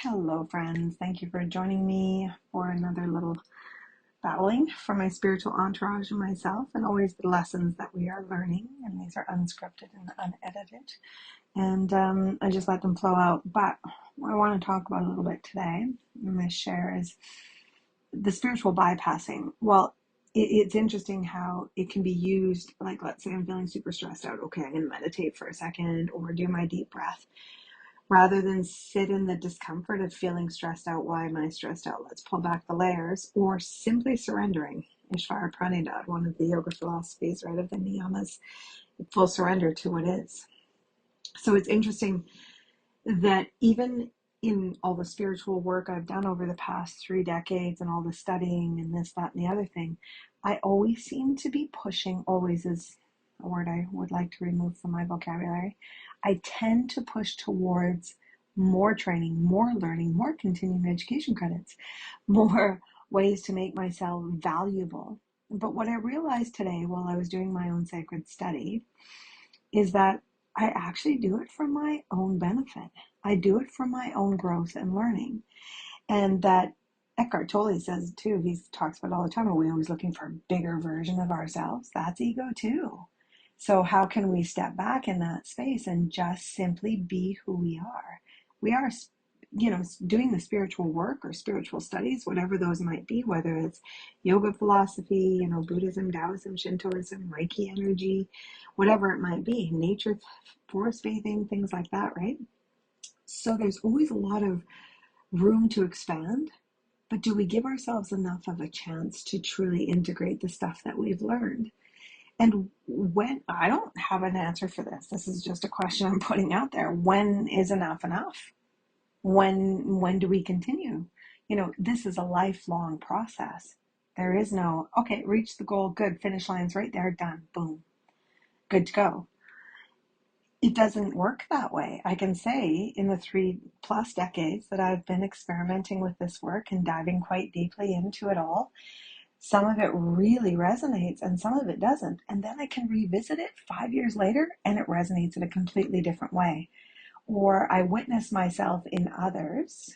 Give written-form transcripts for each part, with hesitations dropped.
Hello, friends. Thank you for joining me for another little battling for my spiritual entourage and myself, and always the lessons that we are learning. And these are unscripted and unedited. And I just let them flow out. But what I want to talk about a little bit today in this share is the spiritual bypassing. Well, it's interesting how it can be used. Like, let's say I'm feeling super stressed out. Okay, I'm going to meditate for a second or do my deep breath. Rather than sit in the discomfort of feeling stressed out, why am I stressed out? Let's pull back the layers, or simply surrendering. Ishvara Pranidhar, one of the yoga philosophies, right, of the niyamas, full surrender to what is. So it's interesting that even in all the spiritual work I've done over the past 3 decades and all the studying and this, that, and the other thing, I always seem to be pushing, always is a word I would like to remove from my vocabulary. I tend to push towards more training, more learning, more continuing education credits, more ways to make myself valuable. But what I realized today while I was doing my own sacred study is that I actually do it for my own benefit. I do it for my own growth and learning. And that Eckhart Tolle says too, he talks about all the time, are we always looking for a bigger version of ourselves? That's ego too. So how can we step back in that space and just simply be who we are? We are, doing the spiritual work or spiritual studies, whatever those might be, whether it's yoga philosophy, Buddhism, Taoism, Shintoism, Reiki energy, whatever it might be, nature, forest bathing, things like that, right? So there's always a lot of room to expand, but do we give ourselves enough of a chance to truly integrate the stuff that we've learned? And when, I don't have an answer for this is just a question I'm putting out there. When is enough enough? When do we continue? This is a lifelong process. There is no, okay, reach the goal, good, finish line's right there, done, boom, good to go. It doesn't work that way. I can say in the 3+ decades that I've been experimenting with this work and diving quite deeply into it all, some of it really resonates and some of it doesn't. And then I can revisit it 5 years later and it resonates in a completely different way. Or I witness myself in others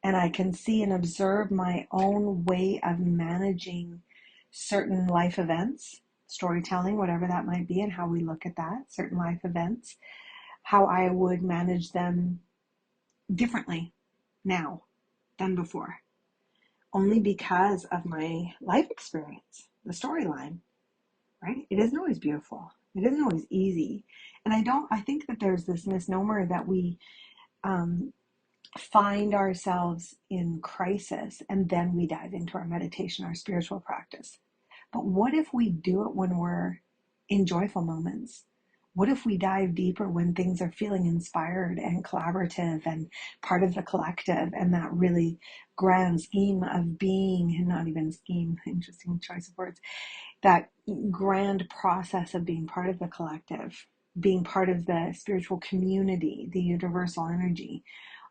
and I can see and observe my own way of managing certain life events, storytelling, whatever that might be, and how we look at that, certain life events, how I would manage them differently now than before, only because of my life experience, the storyline, right? It isn't always beautiful. It isn't always easy. And I think that there's this misnomer that we find ourselves in crisis and then we dive into our meditation, our spiritual practice. But what if we do it when we're in joyful moments? What if we dive deeper when things are feeling inspired and collaborative and part of the collective and that really grand scheme of being, and not even scheme, interesting choice of words, that grand process of being part of the collective, being part of the spiritual community, the universal energy,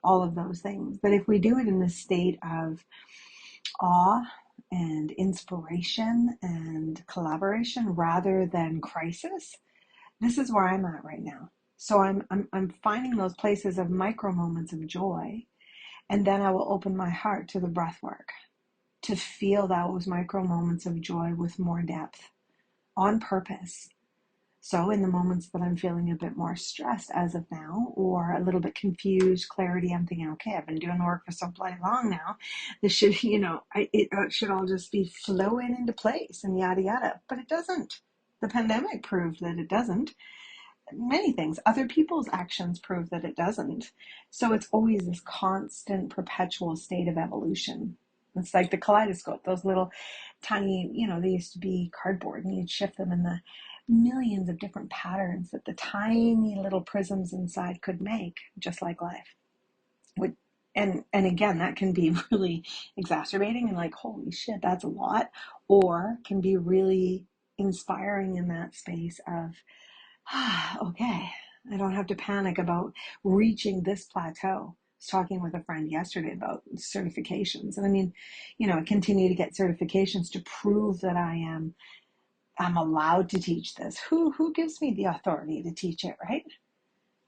all of those things. But if we do it in a state of awe and inspiration and collaboration rather than crisis, this is where I'm at right now. So I'm finding those places of micro moments of joy, and then I will open my heart to the breath work to feel those micro moments of joy with more depth on purpose. So in the moments that I'm feeling a bit more stressed as of now, or a little bit confused, clarity, I'm thinking, okay, I've been doing the work for so bloody long now. This should, it should all just be flowing into place and yada, yada. But it doesn't. The pandemic proved that it doesn't. Many things. Other people's actions prove that it doesn't. So it's always this constant, perpetual state of evolution. It's like the kaleidoscope, those little tiny, they used to be cardboard and you'd shift them in the millions of different patterns that the tiny little prisms inside could make, just like life. And again, that can be really exacerbating and like, holy shit, that's a lot, or can be really inspiring in that space of, okay, I don't have to panic about reaching this plateau. I was talking with a friend yesterday about certifications. And I mean, I continue to get certifications to prove that I'm allowed to teach this. Who gives me the authority to teach it, right?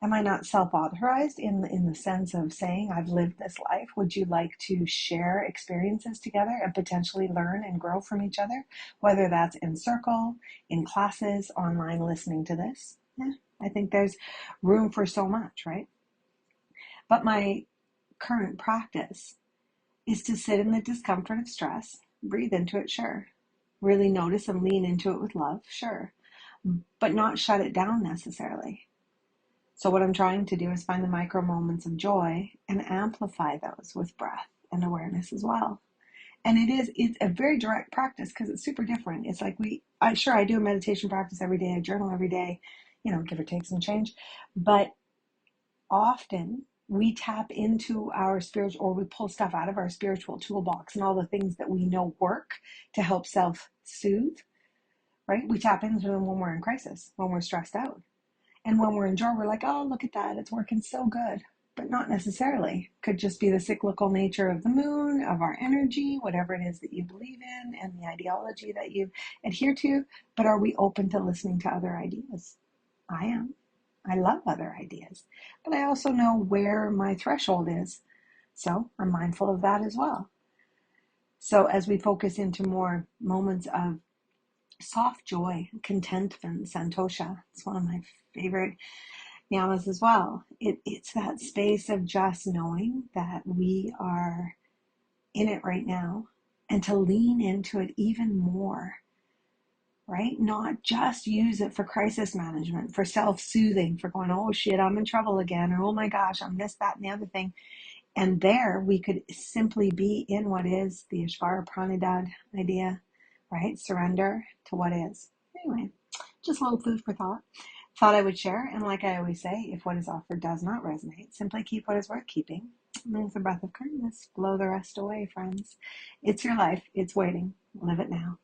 Am I not self-authorized in the sense of saying, I've lived this life? Would you like to share experiences together and potentially learn and grow from each other? Whether that's in circle, in classes, online listening to this. Yeah, I think there's room for so much, right? But my current practice is to sit in the discomfort of stress, breathe into it, sure. Really notice and lean into it with love, sure. But not shut it down necessarily. So what I'm trying to do is find the micro moments of joy and amplify those with breath and awareness as well. And it's a very direct practice because it's super different. It's like I do a meditation practice every day, I journal every day, give or take some change. But often we tap into our spiritual, or we pull stuff out of our spiritual toolbox and all the things that we know work to help self-soothe, right? We tap into them when we're in crisis, when we're stressed out. And when we're in joy, we're like, oh, look at that, it's working so good. But not necessarily. Could just be the cyclical nature of the moon, of our energy, whatever it is that you believe in and the ideology that you adhere to. But are we open to listening to other ideas? I am. I love other ideas. But I also know where my threshold is. So I'm mindful of that as well. So as we focus into more moments of soft joy, contentment, santosha, it's one of my favorite yamas as well. It's that space of just knowing that we are in it right now and to lean into it even more, right? Not just use it for crisis management, for self-soothing, for going, oh shit, I'm in trouble again, or oh my gosh, I missed that and the other thing. And there we could simply be in what is the Ishvara Pranidhad idea, right? Surrender to what is. Anyway, just a little food for thought. Thought I would share, and like I always say, if what is offered does not resonate, simply keep what is worth keeping. And with a breath of kindness, blow the rest away, friends. It's your life. It's waiting. Live it now.